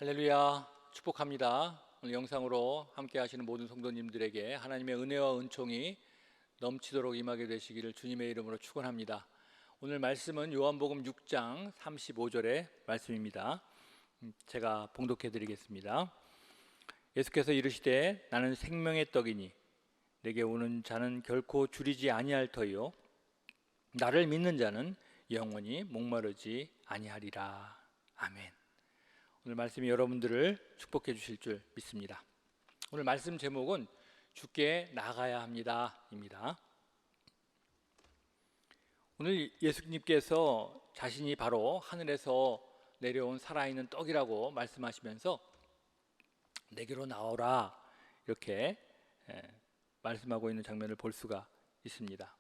할렐루야, 축복합니다. 오늘 영상으로 함께 하시는 모든 성도님들에게 하나님의 은혜와 은총이 넘치도록 임하게 되시기를 주님의 이름으로 축원합니다. 오늘 말씀은 요한복음 6장 35절의 말씀입니다. 제가 봉독해 드리겠습니다. 예수께서 이르시되 나는 생명의 떡이니 내게 오는 자는 결코 줄이지 아니할 터이요 나를 믿는 자는 영원히 목마르지 아니하리라. 아멘. 오늘 말씀이 여러분들을 축복해 주실 줄 믿습니다. 오늘 말씀 제목은 주께 나가야 합니다 입니다. 오늘 예수님께서 자신이 바로 하늘에서 내려온 살아있는 떡이라고 말씀하시면서 내게로 나오라 이렇게 말씀하고 있는 장면을 볼 수가 있습니다.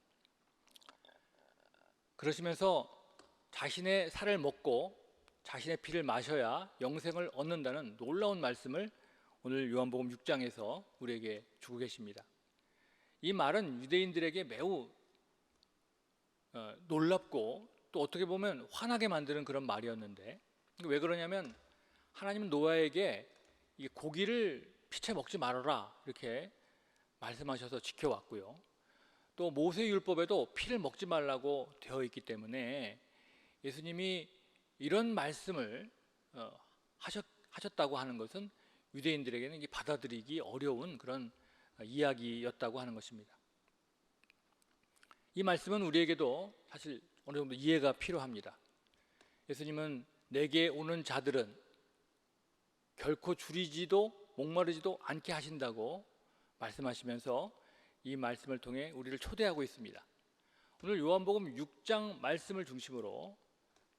그러시면서 자신의 살을 먹고 자신의 피를 마셔야 영생을 얻는다는 놀라운 말씀을 오늘 요한복음 6장에서 우리에게 주고 계십니다. 이 말은 유대인들에게 매우 놀랍고 또 어떻게 보면 화나게 만드는 그런 말이었는데, 왜 그러냐면 하나님은 노아에게 이 고기를 피채 먹지 말아라 이렇게 말씀하셔서 지켜왔고요, 또 모세율법에도 피를 먹지 말라고 되어 있기 때문에 예수님이 이런 말씀을 하셨다고 하는 것은 유대인들에게는 받아들이기 어려운 그런 이야기였다고 하는 것입니다. 이 말씀은 우리에게도 사실 어느 정도 이해가 필요합니다. 예수님은 내게 오는 자들은 결코 줄이지도 목마르지도 않게 하신다고 말씀하시면서 이 말씀을 통해 우리를 초대하고 있습니다. 오늘 요한복음 6장 말씀을 중심으로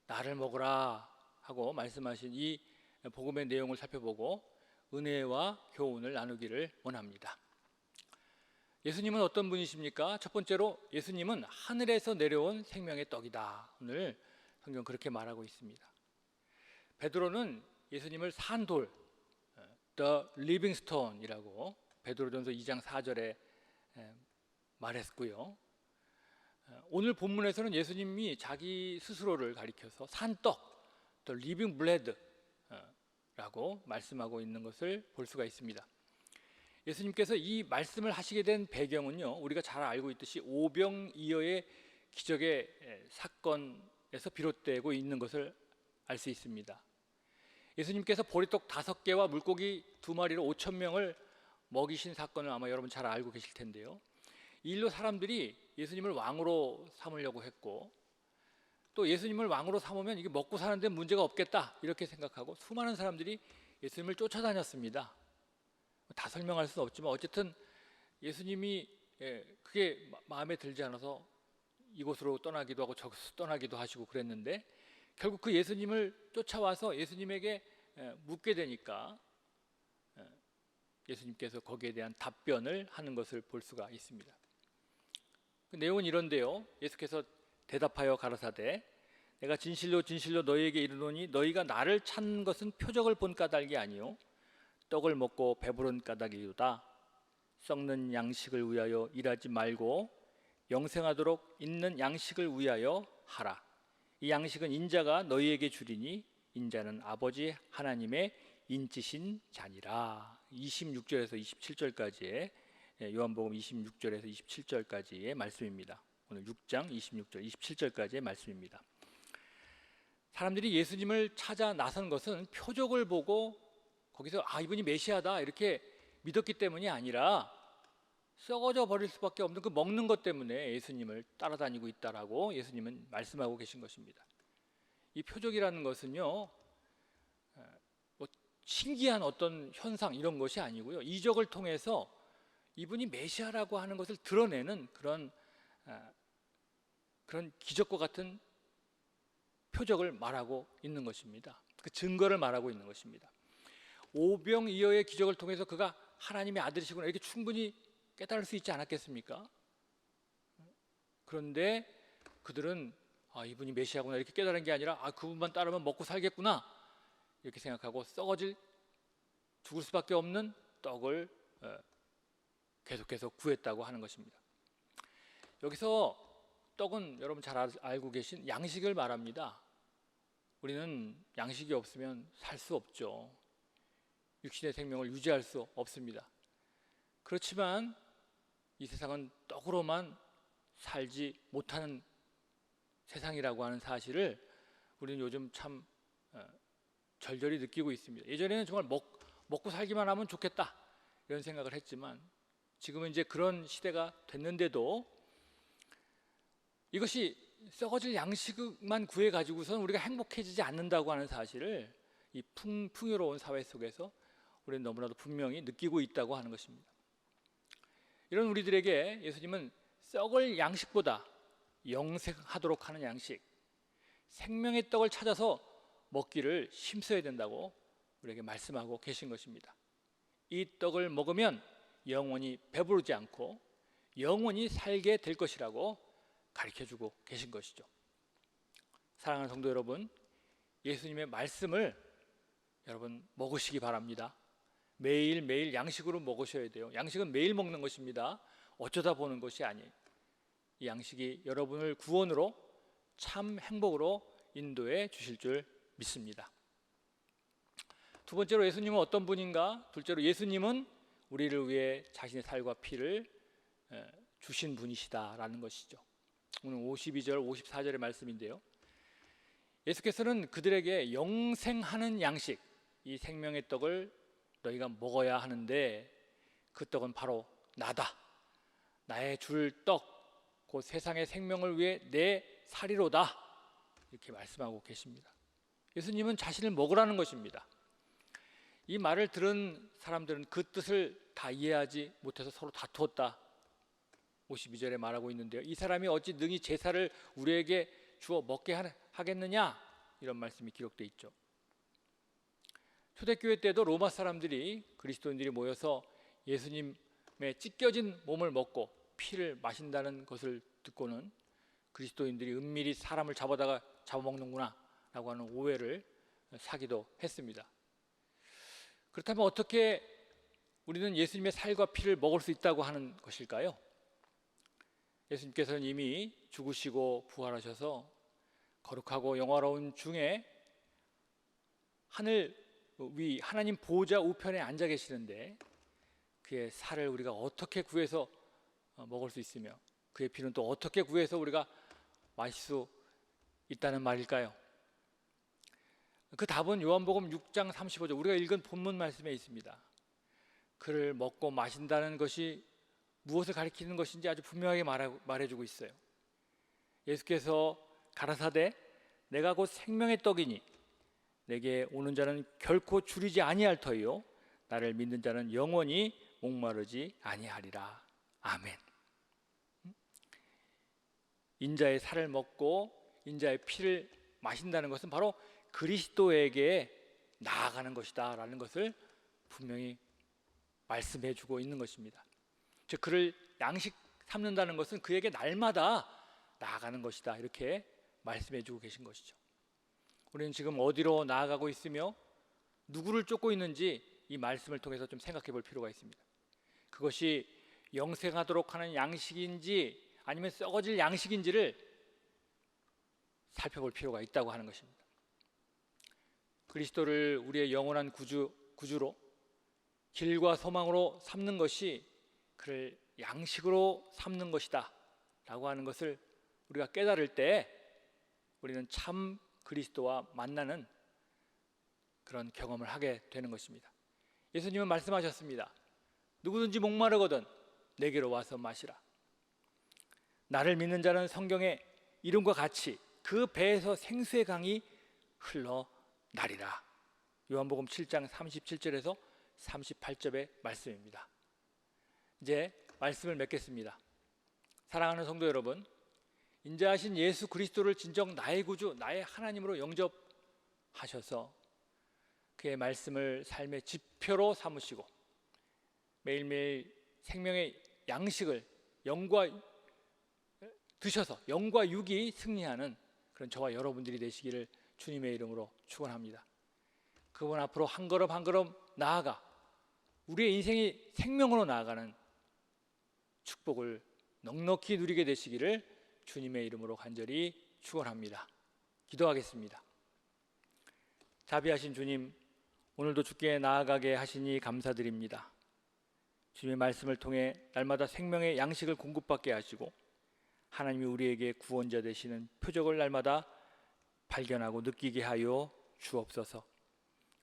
나를 먹으라 하고 말씀하신 이 복음의 내용을 살펴보고 은혜와 교훈을 나누기를 원합니다. 예수님은 어떤 분이십니까? 첫 번째로 예수님은 하늘에서 내려온 생명의 떡이다. 오늘 성경 그렇게 말하고 있습니다. 베드로는 예수님을 산돌, The Living Stone이라고 베드로전서 2장 4절에 말했고요. 오늘 본문에서는 예수님이 자기 스스로를 가리켜서 산떡, 또 리빙 블레드라고 말씀하고 있는 것을 볼 수가 있습니다. 예수님께서 이 말씀을 하시게 된 배경은요, 우리가 잘 알고 있듯이 오병이어의 기적의 사건에서 비롯되고 있는 것을 알 수 있습니다. 예수님께서 보리떡 5개와 물고기 2마리로 5,000명을 먹이신 사건을 아마 여러분 잘 알고 계실 텐데요, 이 일로 사람들이 예수님을 왕으로 삼으려고 했고, 또 예수님을 왕으로 삼으면 이게 먹고 사는 데 문제가 없겠다 이렇게 생각하고 수많은 사람들이 예수님을 쫓아다녔습니다. 다 설명할 수는 없지만 어쨌든 예수님이 그게 마음에 들지 않아서 이곳으로 떠나기도 하고 저곳으로 떠나기도 하시고 그랬는데, 결국 그 예수님을 쫓아와서 예수님에게 묻게 되니까 예수님께서 거기에 대한 답변을 하는 것을 볼 수가 있습니다. 그 내용은 이런데요, 예수께서 대답하여 가라사대 내가 진실로 진실로 너희에게 이르노니 너희가 나를 찾는 것은 표적을 본 까닭이 아니요 떡을 먹고 배부른 까닭이로다. 썩는 양식을 위하여 일하지 말고 영생하도록 있는 양식을 위하여 하라. 이 양식은 인자가 너희에게 주리니 인자는 아버지 하나님의 인치신 자니라. 26절에서 27절까지의 요한복음 26절에서 27절까지의 말씀입니다. 오늘 6장 26절 27절까지의 말씀입니다. 사람들이 예수님을 찾아 나선 것은 표적을 보고 거기서 이분이 메시아다 이렇게 믿었기 때문이 아니라 썩어져 버릴 수밖에 없는 그 먹는 것 때문에 예수님을 따라다니고 있다라고 예수님은 말씀하고 계신 것입니다. 이 표적이라는 것은요, 신기한 어떤 현상 이런 것이 아니고요, 이적을 통해서 이분이 메시아라고 하는 것을 드러내는 그런 기적과 같은 표적을 말하고 있는 것입니다. 그 증거를 말하고 있는 것입니다. 오병이어의 기적을 통해서 그가 하나님의 아들이시구나 이렇게 충분히 깨달을 수 있지 않았겠습니까? 그런데 그들은 이분이 메시아구나 이렇게 깨달은 게 아니라 그분만 따르면 먹고 살겠구나 이렇게 생각하고 죽을 수밖에 없는 떡을 계속해서 구했다고 하는 것입니다. 여기서 떡은 여러분 잘 알고 계신 양식을 말합니다. 우리는 양식이 없으면 살 수 없죠. 육신의 생명을 유지할 수 없습니다. 그렇지만 이 세상은 떡으로만 살지 못하는 세상이라고 하는 사실을 우리는 요즘 참 절절히 느끼고 있습니다. 예전에는 정말 먹고 살기만 하면 좋겠다 이런 생각을 했지만 지금은 이제 그런 시대가 됐는데도 이것이 썩어질 양식만 구해 가지고서는 우리가 행복해지지 않는다고 하는 사실을 이 풍요로운 사회 속에서 우리는 너무나도 분명히 느끼고 있다고 하는 것입니다. 이런 우리들에게 예수님은 썩을 양식보다 영생하도록 하는 양식, 생명의 떡을 찾아서 먹기를 힘써야 된다고 우리에게 말씀하고 계신 것입니다. 이 떡을 먹으면 영원히 배부르지 않고 영원히 살게 될 것이라고 가르쳐주고 계신 것이죠. 사랑하는 성도 여러분, 예수님의 말씀을 여러분 먹으시기 바랍니다. 매일매일 양식으로 먹으셔야 돼요. 양식은 매일 먹는 것입니다. 어쩌다 보는 것이 아니에요. 이 양식이 여러분을 구원으로 참 행복으로 인도해 주실 줄 믿습니다. 두 번째로 예수님은 어떤 분인가? 둘째로 예수님은 우리를 위해 자신의 살과 피를 주신 분이시다라는 것이죠. 오늘 52절, 54절의 말씀인데요. 예수께서는 그들에게 영생하는 양식, 이 생명의 떡을 너희가 먹어야 하는데 그 떡은 바로 나다. 나의 줄 떡, 곧 세상의 생명을 위해 내 살이로다. 이렇게 말씀하고 계십니다. 예수님은 자신을 먹으라는 것입니다. 이 말을 들은 사람들은 그 뜻을 다 이해하지 못해서 서로 다투었다. 52절에 말하고 있는데요. 이 사람이 어찌 능히 제사를 우리에게 주어 먹게 하겠느냐? 이런 말씀이 기록되어 있죠. 초대교회 때도 로마 사람들이 그리스도인들이 모여서 예수님의 찢겨진 몸을 먹고 피를 마신다는 것을 듣고는 그리스도인들이 은밀히 사람을 잡아먹는구나 라고 하는 오해를 사기도 했습니다. 그렇다면 어떻게 우리는 예수님의 살과 피를 먹을 수 있다고 하는 것일까요? 예수님께서는 이미 죽으시고 부활하셔서 거룩하고 영화로운 중에 하늘 위 하나님 보호자 우편에 앉아 계시는데 그의 살을 우리가 어떻게 구해서 먹을 수 있으며 그의 피는 또 어떻게 구해서 우리가 마실 수 있다는 말일까요? 그 답은 요한복음 6장 35절 우리가 읽은 본문 말씀에 있습니다. 그를 먹고 마신다는 것이 무엇을 가리키는 것인지 아주 분명하게 말해주고 있어요. 예수께서 가라사대 내가 곧 생명의 떡이니 내게 오는 자는 결코 줄이지 아니할 터이요 나를 믿는 자는 영원히 목마르지 아니하리라. 아멘. 인자의 살을 먹고 인자의 피를 마신다는 것은 바로 그리스도에게 나아가는 것이다 라는 것을 분명히 말씀해 주고 있는 것입니다. 즉 그를 양식 삼는다는 것은 그에게 날마다 나아가는 것이다 이렇게 말씀해 주고 계신 것이죠. 우리는 지금 어디로 나아가고 있으며 누구를 쫓고 있는지 이 말씀을 통해서 좀 생각해 볼 필요가 있습니다. 그것이 영생하도록 하는 양식인지 아니면 썩어질 양식인지를 살펴볼 필요가 있다고 하는 것입니다. 그리스도를 우리의 영원한 구주로 길과 소망으로 삼는 것이 그를 양식으로 삼는 것이다 라고 하는 것을 우리가 깨달을 때 우리는 참 그리스도와 만나는 그런 경험을 하게 되는 것입니다. 예수님은 말씀하셨습니다. 누구든지 목마르거든 내게로 와서 마시라. 나를 믿는 자는 성경의 이름과 같이 그 배에서 생수의 강이 흘러나리라. 요한복음 7장 37절에서 38절의 말씀입니다. 이제 말씀을 맺겠습니다. 사랑하는 성도 여러분, 인자하신 예수 그리스도를 진정 나의 구주, 나의 하나님으로 영접하셔서 그의 말씀을 삶의 지표로 삼으시고 매일매일 생명의 양식을 영과 드셔서 영과 육이 승리하는 그런 저와 여러분들이 되시기를 주님의 이름으로 축원합니다. 그분 앞으로 한 걸음 한 걸음 나아가 우리의 인생이 생명으로 나아가는 축복을 넉넉히 누리게 되시기를 주님의 이름으로 간절히 축원합니다. 기도하겠습니다. 자비하신 주님, 오늘도 주께 나아가게 하시니 감사드립니다. 주님의 말씀을 통해 날마다 생명의 양식을 공급받게 하시고 하나님이 우리에게 구원자 되시는 표적을 날마다 발견하고 느끼게 하여 주옵소서.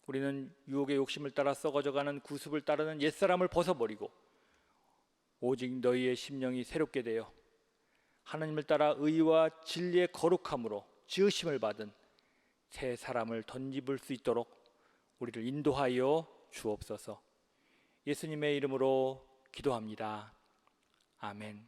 우리는 유혹의 욕심을 따라 썩어져가는 구습을 따르는 옛사람을 벗어버리고 오직 너희의 심령이 새롭게 되어 하나님을 따라 의와 진리의 거룩함으로 지으심을 받은 새 사람을 덧입을 수 있도록 우리를 인도하여 주옵소서. 예수님의 이름으로 기도합니다. 아멘.